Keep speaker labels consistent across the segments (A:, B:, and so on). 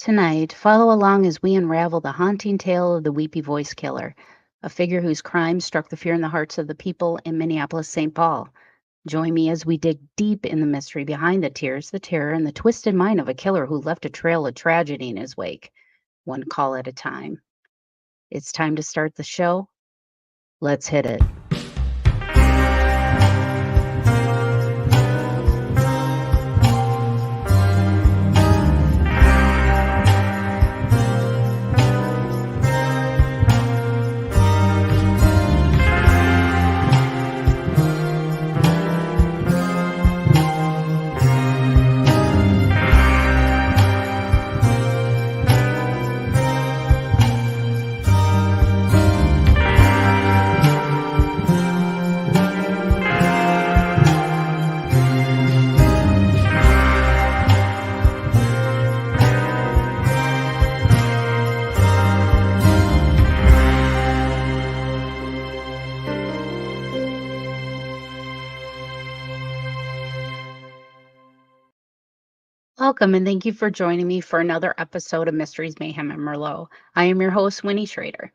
A: Tonight, follow along as we unravel the haunting tale of the Weepy Voiced Killer, a figure whose crime struck the fear in the hearts of the people in Minneapolis, St. Paul. Join me as we dig deep in the mystery behind the tears, the terror, and the twisted mind of a killer who left a trail of tragedy in his wake, one call at a time. It's time to start the show. Let's hit it. Welcome, and thank you for joining me for another episode of Mysteries, Mayhem, and Merlot. I am your host, Winnie Schrader.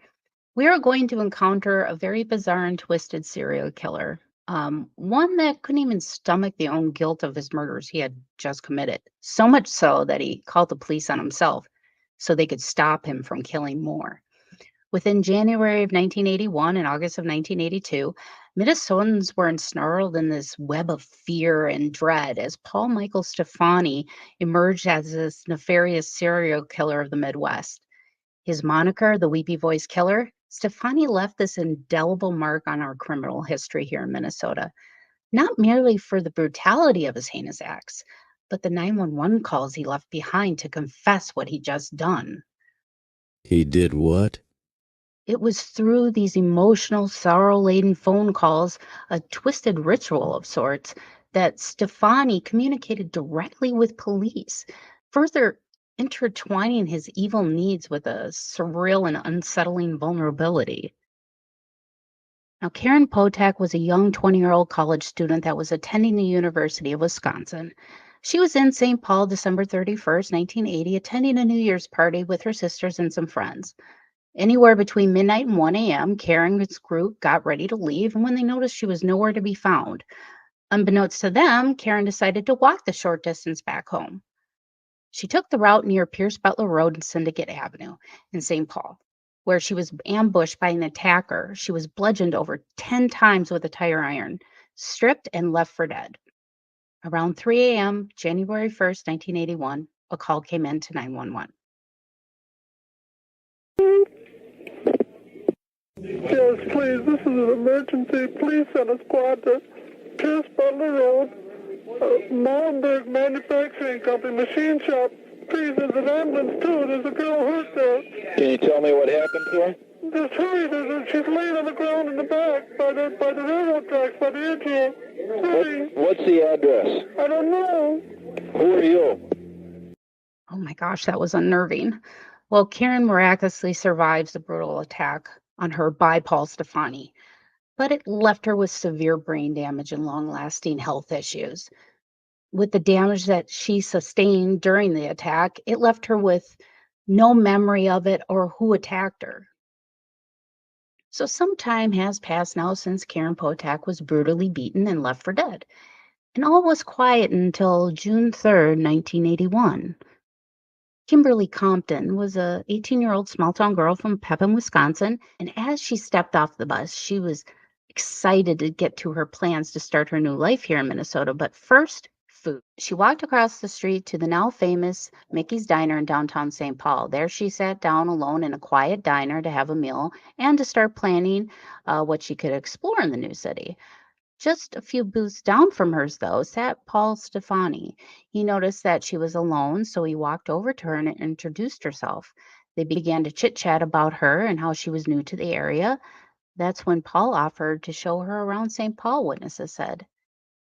A: We are going to encounter a very bizarre and twisted serial killer, one that couldn't even stomach the own guilt of his murders he had just committed, so much so that he called the police on himself so they could stop him from killing more. Within January of 1981 and August of 1982, Minnesotans were ensnarled in this web of fear and dread as Paul Michael Stefani emerged as this nefarious serial killer of the Midwest. His moniker, the Weepy Voiced Killer, Stefani left this indelible mark on our criminal history here in Minnesota, not merely for the brutality of his heinous acts, but the 911 calls he left behind to confess what he'd just done.
B: He did what?
A: It was through these emotional, sorrow-laden phone calls, a twisted ritual of sorts, that Stefani communicated directly with police, further intertwining his evil needs with a surreal and unsettling vulnerability. Now, Karen Potak was a young 20-year-old college student that was attending the University of Wisconsin. She was in St. Paul December 31st, 1980, attending a New Year's party with her sisters and some friends. Anywhere between midnight and 1 a.m., Karen's group got ready to leave, and when they noticed she was nowhere to be found, unbeknownst to them, Karen decided to walk the short distance back home. She took the route near Pierce Butler Road and Syndicate Avenue in St. Paul, where she was ambushed by an attacker. She was bludgeoned over 10 times with a tire iron, stripped, and left for dead. Around 3 a.m., January 1st, 1981, a call came in to 911.
C: Yes, please. This is an emergency. Please send a squad to Pierce Butler Road, Molenberg Manufacturing Company, machine shop. Please, there's an ambulance too. There's a girl hurt there.
D: Can you tell me what happened to her?
C: Just hurry. She's laying on the ground in the back by the railroad tracks, by the edge here. Hurry.
D: What's the address?
C: I don't know.
D: Who are you?
A: Oh my gosh, that was unnerving. Well, Karen miraculously survives the brutal attack on her by Paul Stefani, but it left her with severe brain damage and long-lasting health issues. With the damage that she sustained during the attack, it left her with no memory of it or who attacked her. So some time has passed now since Karen Potak was brutally beaten and left for dead, and all was quiet until June 3rd, 1981. Kimberly Compton was a 18-year-old small-town girl from Pepin, Wisconsin, and as she stepped off the bus, she was excited to get to her plans to start her new life here in Minnesota, but first, food. She walked across the street to the now famous Mickey's Diner in downtown St. Paul. There she sat down alone in a quiet diner to have a meal and to start planning what she could explore in the new city. Just a few booths down from hers, though, sat Paul Stefani. He noticed that she was alone, so he walked over to her and introduced herself. They began to chit-chat about her and how she was new to the area. That's when Paul offered to show her around St. Paul, witnesses said.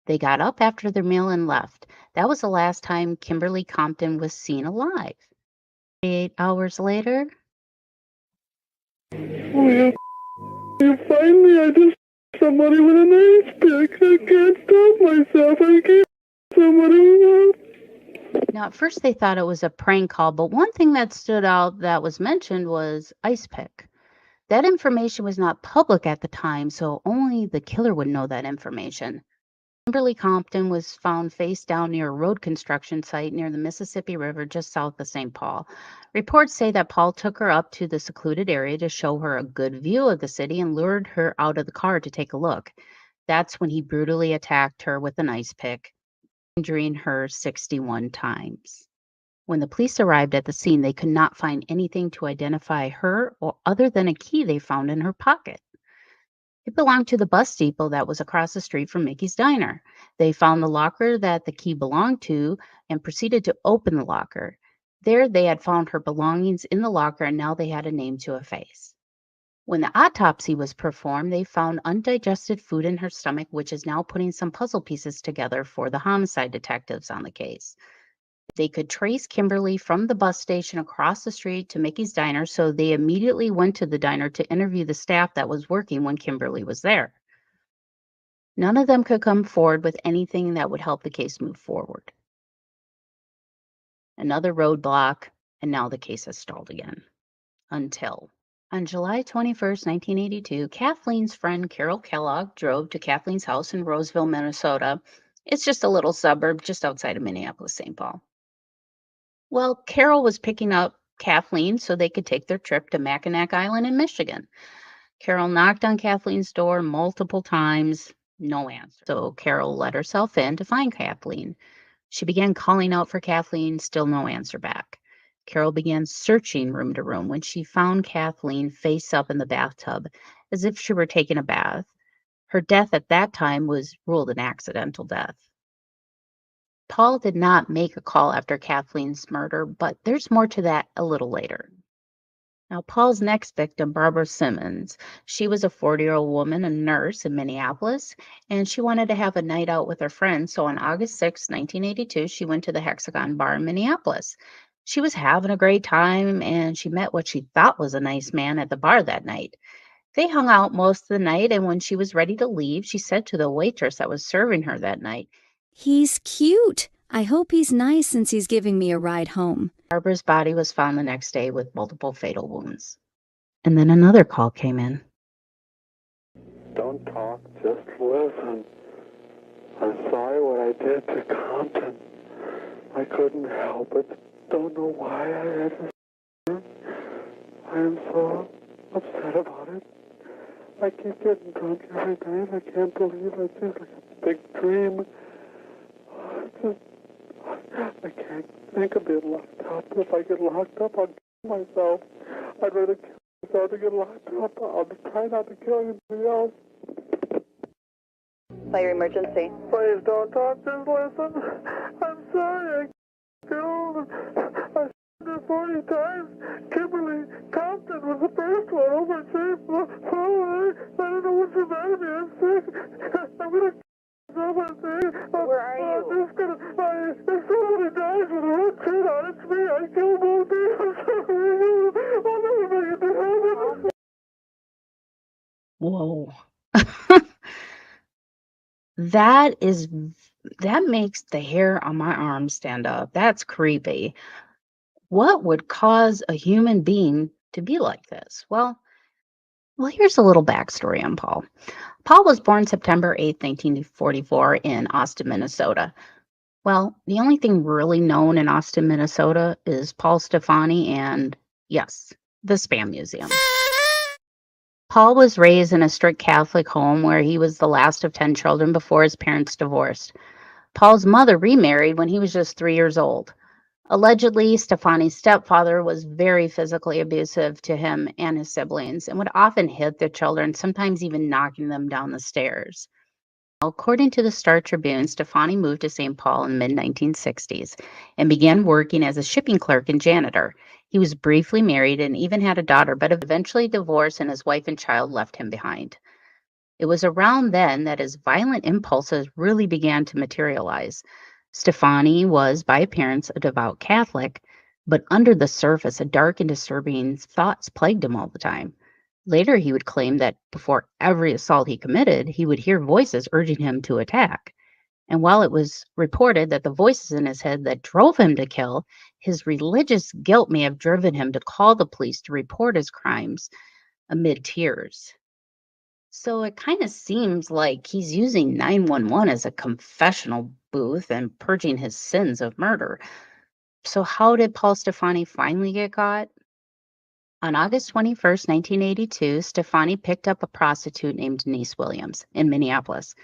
A: They got up after their meal and left. That was the last time Kimberly Compton was seen alive. 8 hours later.
C: Oh, you find me? I just somebody with an ice pick. I can't stop myself. I can't. Somebody help.
A: Now, at first they thought it was a prank call, but one thing that stood out that was mentioned was ice pick. That information was not public at the time, so only the killer would know that information. Kimberly Compton was found face down near a road construction site near the Mississippi River just south of St. Paul. Reports say that Paul took her up to the secluded area to show her a good view of the city and lured her out of the car to take a look. That's when he brutally attacked her with an ice pick, injuring her 61 times. When the police arrived at the scene, they could not find anything to identify her or other than a key they found in her pocket. It belonged to the bus depot that was across the street from Mickey's Diner. They found the locker that the key belonged to and proceeded to open the locker. There, they had found her belongings in the locker, and now they had a name to a face. When the autopsy was performed, they found undigested food in her stomach, which is now putting some puzzle pieces together for the homicide detectives on the case. They could trace Kimberly from the bus station across the street to Mickey's Diner, so they immediately went to the diner to interview the staff that was working when Kimberly was there. None of them could come forward with anything that would help the case move forward. Another roadblock, and now the case has stalled again. Until on July 21st, 1982, Kathleen's friend Carol Kellog drove to Kathleen's house in Roseville, Minnesota. It's just a little suburb just outside of Minneapolis, St. Paul. Well, Carol was picking up Kathleen so they could take their trip to Mackinac Island in Michigan. Carol knocked on Kathleen's door multiple times, no answer. So Carol let herself in to find Kathleen. She began calling out for Kathleen, still no answer back. Carol began searching room to room when she found Kathleen face up in the bathtub, as if she were taking a bath. Her death at that time was ruled an accidental death. Paul did not make a call after Kathleen's murder, but there's more to that a little later. Now, Paul's next victim, Barbara Simmons, she was a 40-year-old woman, a nurse in Minneapolis, and she wanted to have a night out with her friends. So on August 6, 1982, she went to the Hexagon Bar in Minneapolis. She was having a great time, and she met what she thought was a nice man at the bar that night. They hung out most of the night, and when she was ready to leave, she said to the waitress that was serving her that night,
E: "He's cute. I hope he's nice since he's giving me a ride home."
A: Barbara's body was found the next day with multiple fatal wounds. And then another call came in.
C: Don't talk, just listen. I'm sorry what I did to Compton. I couldn't help it. Don't know why I had to. I am so upset about it. I keep getting drunk every night. I can't believe it. It's just like a big dream. I can't think of being locked up. If I get locked up, I'll kill myself. I'd rather kill myself than get locked up. I'll try not to kill anybody else.
F: Fire emergency.
C: Please don't talk, just listen. I'm sorry, I killed. I her 40 times. Kimberly Compton was the first one over St. Paul. I don't know what's the matter with me. I'm sick. I'm going to
F: Where are you?
C: If somebody dies with a red shirt on, it's me. I killed both days. I'm sorry. I'll never make it to heaven.
A: Whoa. That makes the hair on my arm stand up. That's creepy. What would cause a human being to be like this? Well, here's a little backstory on Paul. Paul was born September 8, 1944 in Austin, Minnesota. Well, the only thing really known in Austin, Minnesota is Paul Stefani and, yes, the Spam Museum. Paul was raised in a strict Catholic home where he was the last of 10 children before his parents divorced. Paul's mother remarried when he was just 3 years old. Allegedly, Stefani's stepfather was very physically abusive to him and his siblings and would often hit their children, sometimes even knocking them down the stairs. According to the Star Tribune, Stefani moved to St. Paul in the mid-1960s and began working as a shipping clerk and janitor. He was briefly married and even had a daughter, but eventually divorced, and his wife and child left him behind. It was around then that his violent impulses really began to materialize. Stefani was, by appearance, a devout Catholic, but under the surface, a dark and disturbing thoughts plagued him all the time. Later, he would claim that before every assault he committed, he would hear voices urging him to attack. And while it was reported that the voices in his head that drove him to kill, his religious guilt may have driven him to call the police to report his crimes amid tears. So it kind of seems like he's using 911 as a confessional booth and purging his sins of murder. So, how did Paul Stefani finally get caught? On August 21st, 1982, Stefani picked up a prostitute named Denise Williams in Minneapolis.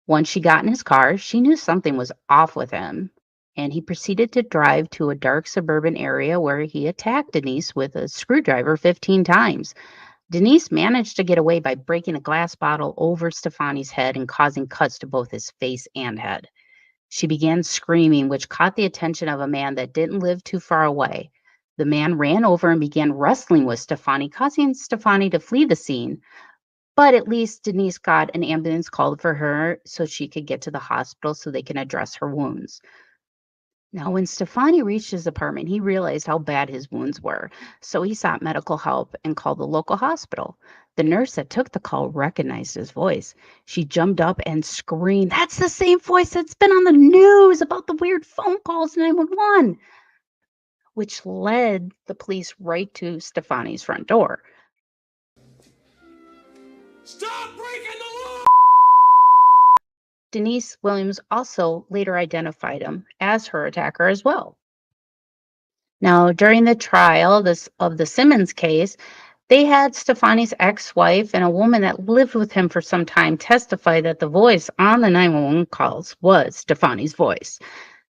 A: Once she got in his car, she knew something was off with him, and he proceeded to drive to a dark suburban area where he attacked Denise with a screwdriver 15 times. Denise managed to get away by breaking a glass bottle over Stefani's head and causing cuts to both his face and head. She began screaming, which caught the attention of a man that didn't live too far away. The man ran over and began wrestling with Stefani, causing Stefani to flee the scene. But at least Denise got an ambulance called for her so she could get to the hospital so they can address her wounds. Now, when Stefani reached his apartment, he realized how bad his wounds were, so he sought medical help and called the local hospital. The nurse that took the call recognized his voice. She jumped up and screamed, "That's the same voice that's been on the news about the weird phone calls 911," which led the police right to Stefani's front door.
G: Stop breaking the law!
A: Denise Williams also later identified him as her attacker as well. Now, during the trial of the Simmons case, they had Stefani's ex-wife and a woman that lived with him for some time testify that the voice on the 911 calls was Stefani's voice.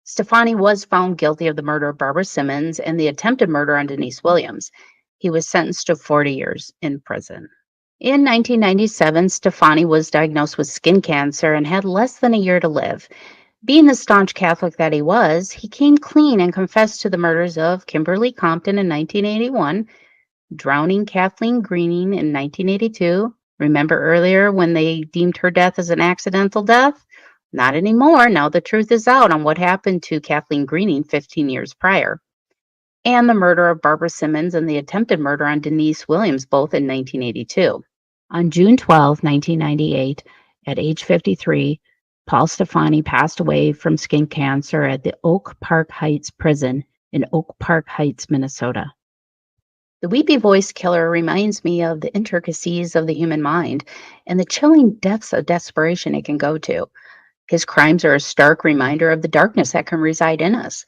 A: Stefani was found guilty of the murder of Barbara Simmons and the attempted murder on Denise Williams. He was sentenced to 40 years in prison. In 1997, Stefani was diagnosed with skin cancer and had less than a year to live. Being the staunch Catholic that he was, he came clean and confessed to the murders of Kimberly Compton in 1981, drowning Kathleen Greening in 1982. Remember earlier when they deemed her death as an accidental death? Not anymore. Now the truth is out on what happened to Kathleen Greening 15 years prior. And the murder of Barbara Simmons and the attempted murder on Denise Williams, both in 1982. On June 12, 1998, at age 53, Paul Stefani passed away from skin cancer at the Oak Park Heights Prison in Oak Park Heights, Minnesota. The Weepy Voiced Killer reminds me of the intricacies of the human mind and the chilling depths of desperation it can go to. His crimes are a stark reminder of the darkness that can reside in us.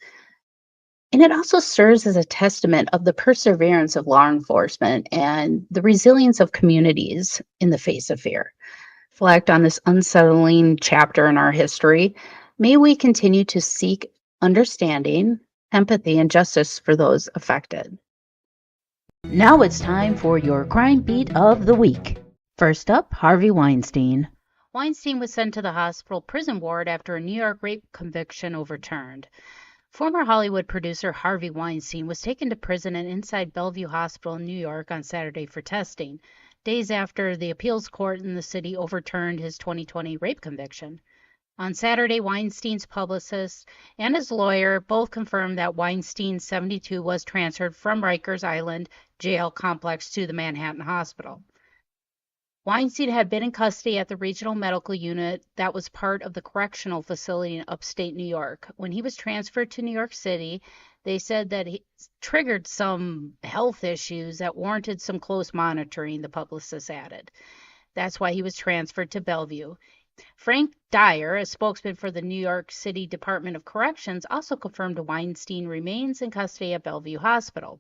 A: And it also serves as a testament of the perseverance of law enforcement and the resilience of communities in the face of fear. Reflect on this unsettling chapter in our history. May we continue to seek understanding, empathy, and justice for those affected. Now it's time for your crime beat of the week. First up, Harvey Weinstein. Weinstein was sent to the hospital prison ward after a New York rape conviction overturned. Former Hollywood producer Harvey Weinstein was taken to prison and inside Bellevue Hospital in New York on Saturday for testing, days after the appeals court in the city overturned his 2020 rape conviction. On Saturday, Weinstein's publicist and his lawyer both confirmed that Weinstein, 72, was transferred from Rikers Island jail complex to the Manhattan Hospital. Weinstein had been in custody at the regional medical unit that was part of the correctional facility in upstate New York. When he was transferred to New York City, they said that he triggered some health issues that warranted some close monitoring, the publicist added. That's why he was transferred to Bellevue. Frank Dyer, a spokesman for the New York City Department of Corrections, also confirmed Weinstein remains in custody at Bellevue Hospital.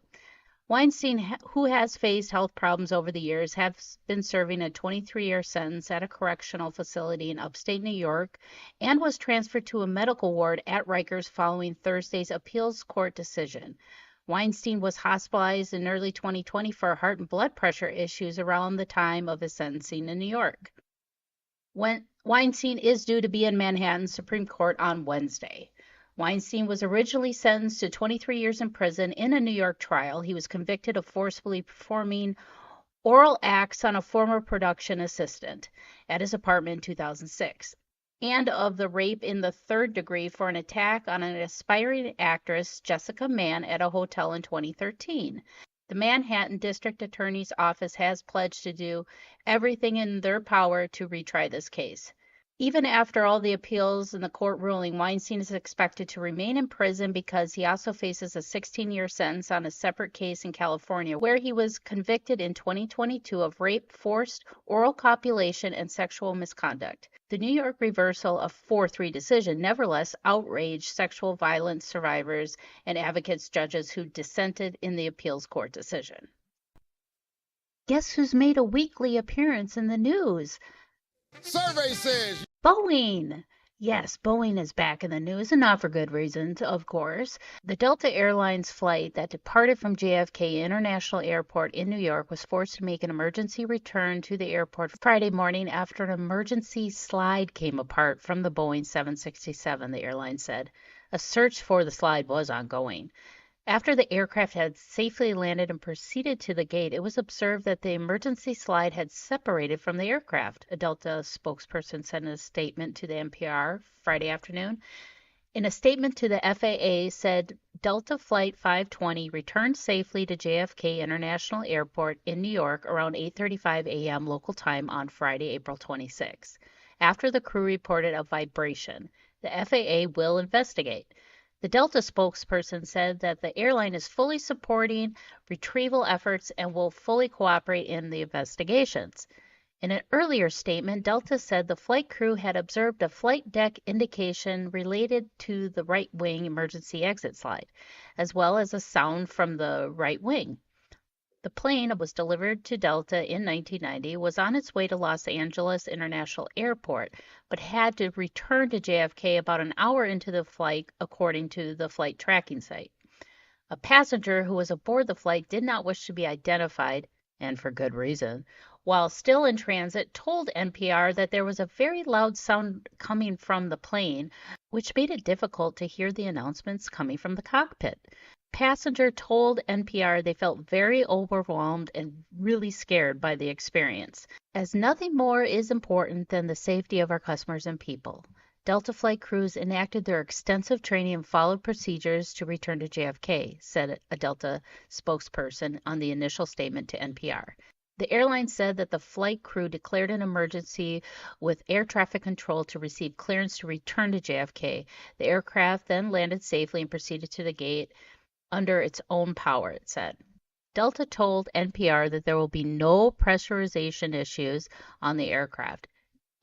A: Weinstein, who has faced health problems over the years, has been serving a 23-year sentence at a correctional facility in upstate New York and was transferred to a medical ward at Rikers following Thursday's appeals court decision. Weinstein was hospitalized in early 2020 for heart and blood pressure issues around the time of his sentencing in New York. Weinstein is due to be in Manhattan Supreme Court on Wednesday. Weinstein was originally sentenced to 23 years in prison in a New York trial. He was convicted of forcibly performing oral acts on a former production assistant at his apartment in 2006, and of the rape in the third degree for an attack on an aspiring actress, Jessica Mann, at a hotel in 2013. The Manhattan District Attorney's Office has pledged to do everything in their power to retry this case. Even after all the appeals and the court ruling, Weinstein is expected to remain in prison because he also faces a 16-year sentence on a separate case in California, where he was convicted in 2022 of rape, forced oral copulation, and sexual misconduct. The New York reversal of 4-3 decision nevertheless outraged sexual violence survivors and advocates judges who dissented in the appeals court decision. Guess who's made a weekly appearance in the news?
H: Survey says
A: Boeing. Yes, Boeing is back in the news, and not for good reasons, of course. The Delta Airlines flight that departed from JFK International Airport in New York was forced to make an emergency return to the airport Friday morning after an emergency slide came apart from the Boeing 767, the airline said. A search for the slide was ongoing. After the aircraft had safely landed and proceeded to the gate, it was observed that the emergency slide had separated from the aircraft, a Delta spokesperson said in a statement to the NPR Friday afternoon. In a statement to the FAA, said Delta Flight 520 returned safely to JFK International Airport in New York around 8:35 a.m. local time on Friday, April 26. After the crew reported a vibration, the FAA will investigate. The Delta spokesperson said that the airline is fully supporting retrieval efforts and will fully cooperate in the investigations. In an earlier statement, Delta said the flight crew had observed a flight deck indication related to the right wing emergency exit slide, as well as a sound from the right wing. The plane was delivered to Delta in 1990, was on its way to Los Angeles International Airport, but had to return to JFK about an hour into the flight, according to the flight tracking site. A passenger who was aboard the flight did not wish to be identified, and for good reason. While still in transit, told NPR that there was a very loud sound coming from the plane, which made it difficult to hear the announcements coming from the cockpit. Passenger told NPR they felt very overwhelmed and really scared by the experience, as nothing more is important than the safety of our customers and people. Delta flight crews enacted their extensive training and followed procedures to return to JFK, said a Delta spokesperson on the initial statement to NPR. The airline said that the flight crew declared an emergency with air traffic control to receive clearance to return to JFK. The aircraft then landed safely and proceeded to the gate under its own power, it said. Delta told NPR that there will be no pressurization issues on the aircraft.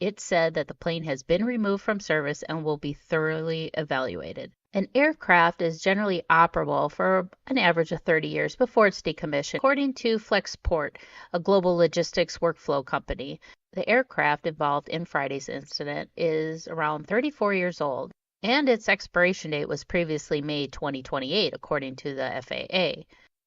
A: It said that the plane has been removed from service and will be thoroughly evaluated. An aircraft is generally operable for an average of 30 years before it's decommissioned, according to Flexport, a global logistics workflow company. The aircraft involved in Friday's incident is around 34 years old, and its expiration date was previously May 2028, according to the FAA.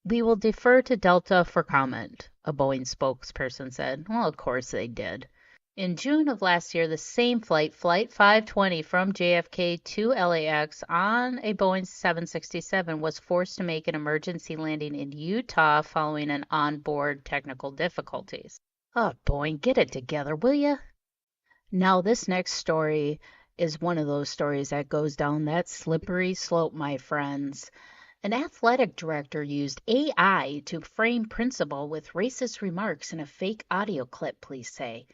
A: We will defer to Delta for comment, a Boeing spokesperson said. Well, of course they did. In June of last year, the same flight, Flight 520 from JFK to LAX on a Boeing 767, was forced to make an emergency landing in Utah following an onboard technical difficulties. Oh, Boeing, get it together, will you? Now, this next story is one of those stories that goes down that slippery slope, my friends. An athletic director used AI to frame principal with racist remarks in a fake audio clip, police say.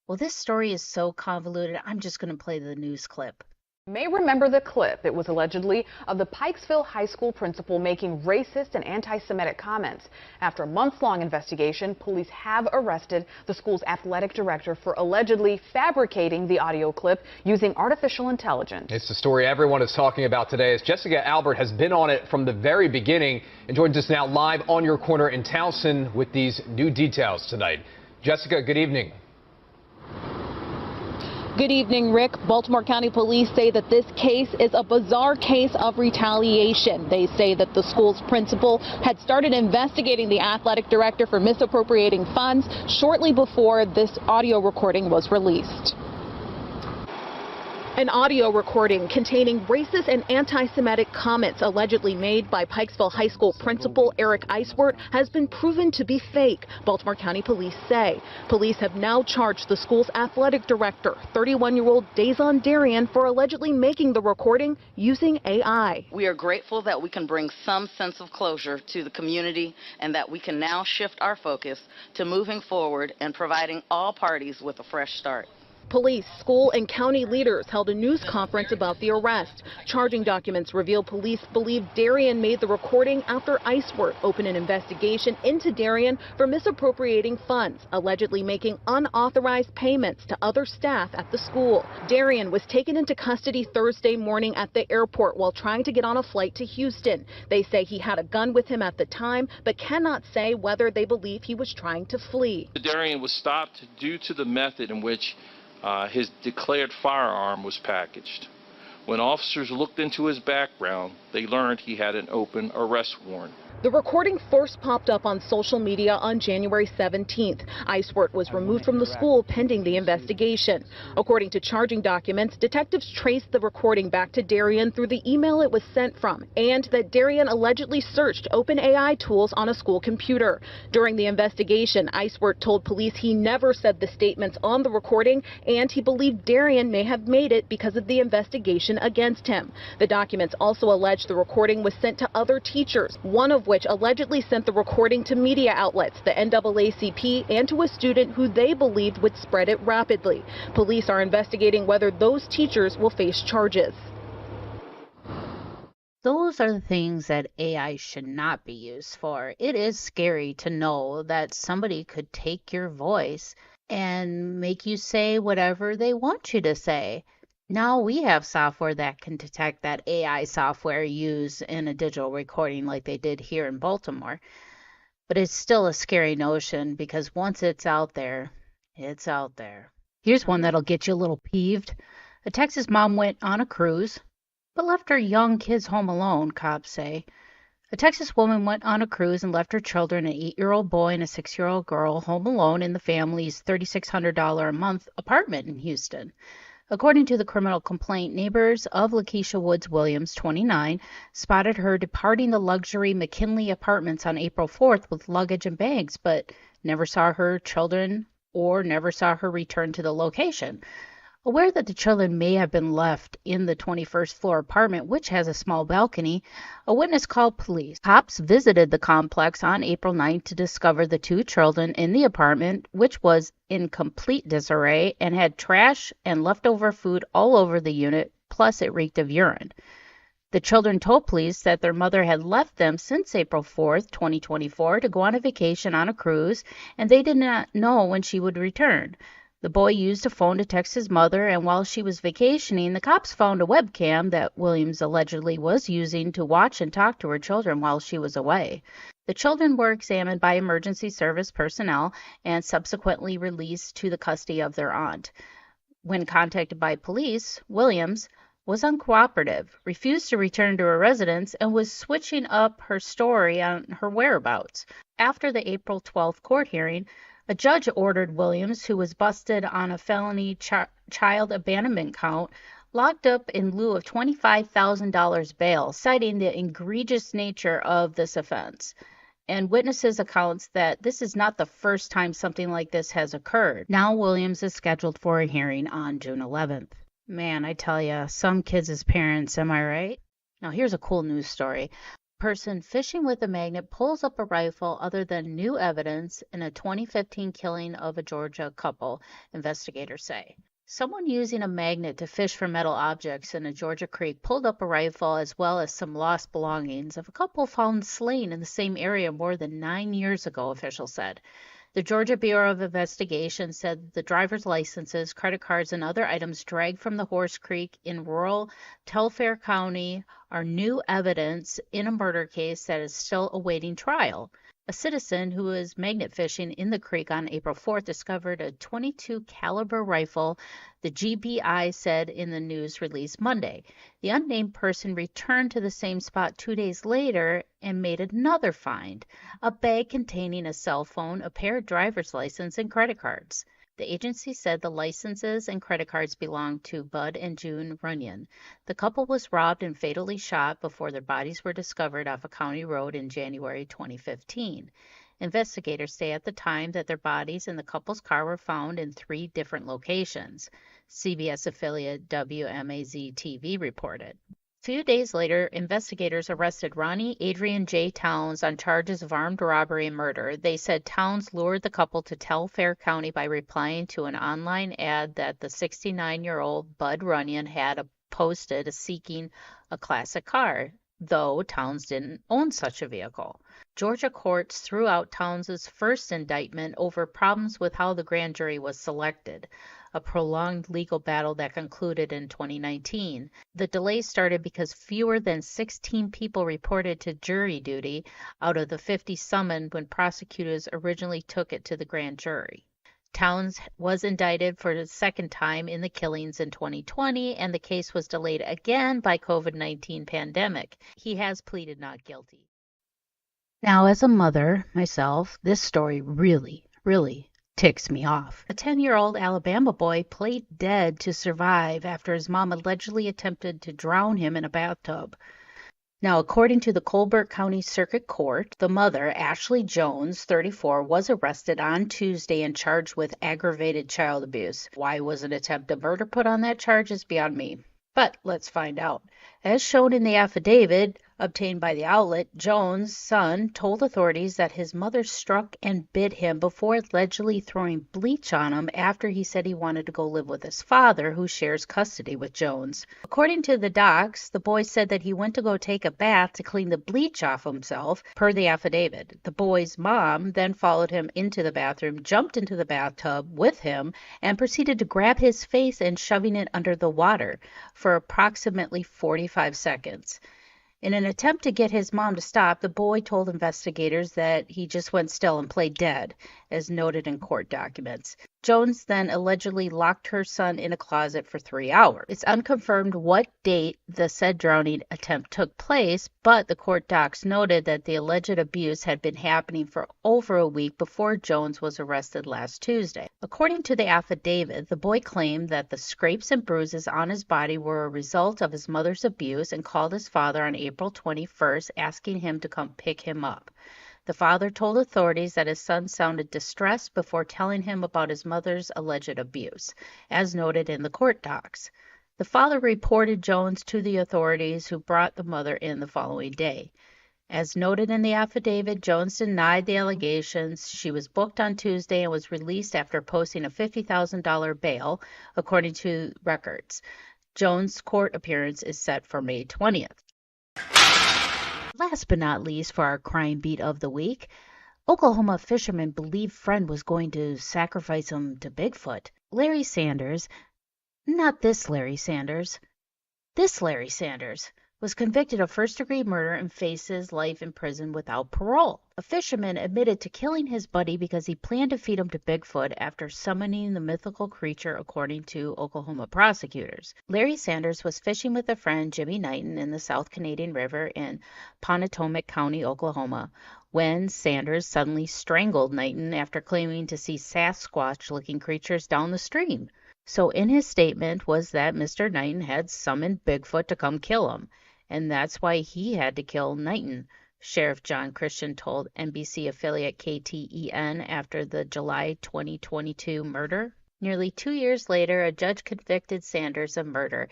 A: Well, this story is so convoluted, I'm just going to play the news clip.
I: You may remember the clip. It was allegedly of the Pikesville High School principal making racist and anti-Semitic comments. After a months-long investigation, police have arrested the school's athletic director for allegedly fabricating the audio clip using artificial intelligence.
J: It's the story everyone is talking about today, as Jessica Albert has been on it from the very beginning and joins us now live on your corner in Towson with these new details tonight. Jessica, good evening.
K: Good evening, Rick. Baltimore County Police say that this case is a bizarre case of retaliation. They say that the school's principal had started investigating the athletic director for misappropriating funds shortly before this audio recording was released. An audio recording containing racist and anti-Semitic comments allegedly made by Pikesville High School principal Eric Eiswert has been proven to be fake, Baltimore County Police say. Police have now charged the school's athletic director, 31-year-old Dazon Darian, for allegedly making the recording using AI.
L: We are grateful that we can bring some sense of closure to the community and that we can now shift our focus to moving forward and providing all parties with a fresh start.
K: Police, school, and county leaders held a news conference about the arrest. Charging documents reveal police believe Darian made the recording after IceWorth opened an investigation into Darian for misappropriating funds, allegedly making unauthorized payments to other staff at the school. Darian was taken into custody Thursday morning at the airport while trying to get on a flight to Houston. They say he had a gun with him at the time, but cannot say whether they believe he was trying to flee.
M: Darian was stopped due to the method in which his declared firearm was packaged. When officers looked into his background, they learned he had an open arrest warrant.
K: The recording first popped up on social media on January 17th. IceWorth was removed from the school pending the investigation. According to charging documents, detectives traced the recording back to Darian through the email it was sent from, and that Darian allegedly searched OpenAI tools on a school computer. During the investigation, IceWorth told police he never said the statements on the recording, and he believed Darian may have made it because of the investigation against him. The documents also allege the recording was sent to other teachers, one of which allegedly sent the recording to media outlets, the NAACP, and to a student who they believed would spread it rapidly. Police are investigating whether those teachers will face charges.
A: Those are the things that AI should not be used for. It is scary to know that somebody could take your voice and make you say whatever they want you to say. Now we have software that can detect that AI software used in a digital recording like they did here in Baltimore. But it's still a scary notion because once it's out there, it's out there. Here's one that'll get you a little peeved. A Texas mom went on a cruise, but left her young kids home alone, cops say. A Texas woman went on a cruise and left her children, an 8-year-old boy and a 6-year-old girl, home alone in the family's $3,600 a month apartment in Houston. According to the criminal complaint, neighbors of Lakeisha Woods Williams, 29, spotted her departing the luxury McKinley apartments on April 4th with luggage and bags, but never saw her children or never saw her return to the location. Aware that the children may have been left in the 21st floor apartment, which has a small balcony, a witness called police. Cops visited the complex on April 9th to discover the 2 children in the apartment, which was in complete disarray and had trash and leftover food all over the unit, plus it reeked of urine. The children told police that their mother had left them since April 4th, 2024, to go on a vacation on a cruise, and they did not know when she would return. The boy used a phone to text his mother, and while she was vacationing, the cops found a webcam that Williams allegedly was using to watch and talk to her children while she was away. The children were examined by emergency service personnel and subsequently released to the custody of their aunt. When contacted by police, Williams was uncooperative, refused to return to her residence, and was switching up her story on her whereabouts. After the April 12th court hearing, a judge ordered Williams, who was busted on a felony child abandonment count, locked up in lieu of $25,000 bail, citing the egregious nature of this offense. And witnesses' accounts that this is not the first time something like this has occurred. Now Williams is scheduled for a hearing on June 11th. Man, I tell ya, some kids as parents, am I right? Now here's a cool news story. Person fishing with a magnet pulls up a rifle other than new evidence in a 2015 killing of a Georgia couple, investigators say. Someone using a magnet to fish for metal objects in a Georgia creek pulled up a rifle as well as some lost belongings of a couple found slain in the same area more than 9 years ago, officials said. The Georgia Bureau of Investigation said the driver's licenses, credit cards, and other items dragged from the Horse Creek in rural Telfair County are new evidence in a murder case that is still awaiting trial. A citizen who was magnet fishing in the creek on April 4th discovered a .22 caliber rifle, the GBI said in the news release Monday. The unnamed person returned to the same spot 2 days later and made another find, a bag containing a cell phone, a pair of driver's license, and credit cards. The agency said the licenses and credit cards belonged to Bud and June Runyon. The couple was robbed and fatally shot before their bodies were discovered off a county road in January 2015. Investigators say at the time that their bodies and the couple's car were found in 3 different locations, CBS affiliate WMAZ-TV reported. A few days later, investigators arrested Ronnie Adrian J. Towns on charges of armed robbery and murder. They said Towns lured the couple to Telfair County by replying to an online ad that the 69-year-old Bud Runyon had posted seeking a classic car, though Towns didn't own such a vehicle. Georgia courts threw out Towns' first indictment over problems with how the grand jury was selected, a prolonged legal battle that concluded in 2019. The delay started because fewer than 16 people reported to jury duty out of the 50 summoned when prosecutors originally took it to the grand jury. Towns was indicted for the second time in the killings in 2020, and the case was delayed again by COVID-19 pandemic. He has pleaded not guilty. Now, as a mother myself, this story really ticks me off. A 10-year-old Alabama boy played dead to survive after his mom allegedly attempted to drown him in a bathtub. Now, according to the Colbert County Circuit Court, the mother, Ashley Jones, 34, was arrested on Tuesday and charged with aggravated child abuse. Why was an attempted murder put on that charge is beyond me. But let's find out. As shown in the affidavit obtained by the outlet, Jones' son told authorities that his mother struck and bit him before allegedly throwing bleach on him after he said he wanted to go live with his father, who shares custody with Jones. According to the docs, the boy said that he went to go take a bath to clean the bleach off himself, per the affidavit. The boy's mom then followed him into the bathroom, jumped into the bathtub with him, and proceeded to grab his face and shoving it under the water for approximately 45 seconds. In an attempt to get his mom to stop, the boy told investigators that he just went still and played dead, as noted in court documents. Jones then allegedly locked her son in a closet for 3 hours. It's unconfirmed what date the said drowning attempt took place, but the court docs noted that the alleged abuse had been happening for over a week before Jones was arrested last Tuesday. According to the affidavit, the boy claimed that the scrapes and bruises on his body were a result of his mother's abuse and called his father on April 21st, asking him to come pick him up. The father told authorities that his son sounded distressed before telling him about his mother's alleged abuse, as noted in the court docs. The father reported Jones to the authorities, who brought the mother in the following day. As noted in the affidavit, Jones denied the allegations. She was booked on Tuesday and was released after posting a $50,000 bail, according to records. Jones' court appearance is set for May 20th. Last but not least, for our crime beat of the week, Oklahoma fisherman believed friend was going to sacrifice him to Bigfoot. Larry Sanders, not this Larry Sanders, this Larry Sanders, was convicted of first-degree murder and faces life in prison without parole. A fisherman admitted to killing his buddy because he planned to feed him to Bigfoot after summoning the mythical creature, according to Oklahoma prosecutors. Larry Sanders was fishing with a friend, Jimmy Knighton, in the South Canadian River in Pontatomac County, Oklahoma, when Sanders suddenly strangled Knighton after claiming to see Sasquatch-looking creatures down the stream. So in his statement was that Mr. Knighton had summoned Bigfoot to come kill him, and that's why he had to kill Knighton, Sheriff John Christian told NBC affiliate KTEN after the July 2022 murder. Nearly 2 years later, a judge convicted Sanders of murder.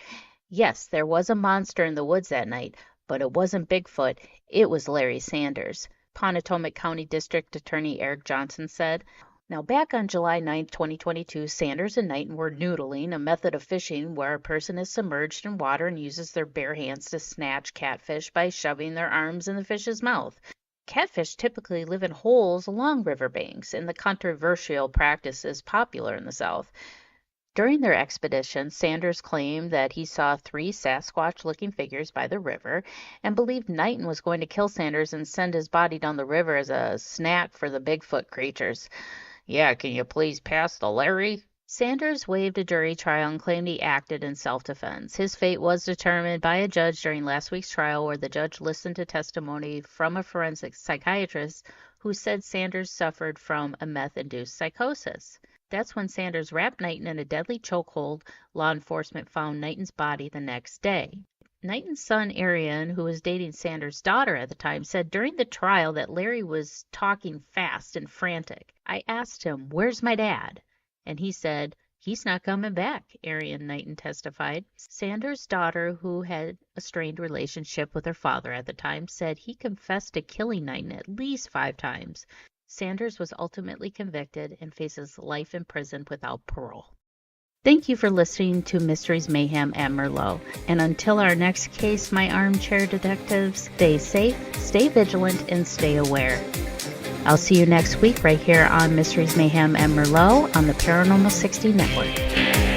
A: Yes, there was a monster in the woods that night, but it wasn't Bigfoot, it was Larry Sanders, Pontatomac County District Attorney Eric Johnson said. Now, back on July 9, 2022, Sanders and Knighton were noodling, a method of fishing where a person is submerged in water and uses their bare hands to snatch catfish by shoving their arms in the fish's mouth. Catfish typically live in holes along riverbanks, and the controversial practice is popular in the South. During their expedition, Sanders claimed that he saw 3 Sasquatch-looking figures by the river and believed Knighton was going to kill Sanders and send his body down the river as a snack for the Bigfoot creatures. Yeah, can you please pass the Larry? Sanders waived a jury trial and claimed he acted in self-defense. His fate was determined by a judge during last week's trial, where the judge listened to testimony from a forensic psychiatrist who said Sanders suffered from a meth-induced psychosis. That's when Sanders wrapped Knighton in a deadly chokehold. Law enforcement found Knighton's body the next day. Knighton's son, Arian, who was dating Sanders' daughter at the time, said during the trial that Larry was talking fast and frantic. I asked him, "Where's my dad?" And he said,
N: He's not coming back, Arian Knighton testified. Sanders' daughter, who had a strained relationship with her father at the time, said he confessed to killing Knighton at least 5 times. Sanders was ultimately convicted and faces life in prison without parole. Thank you for listening to Mysteries, Mayhem, and Merlot. And until our next case, my armchair detectives, stay safe, stay vigilant, and stay aware. I'll see you next week right here on Mysteries, Mayhem, and Merlot on the Paranormal 60 Network.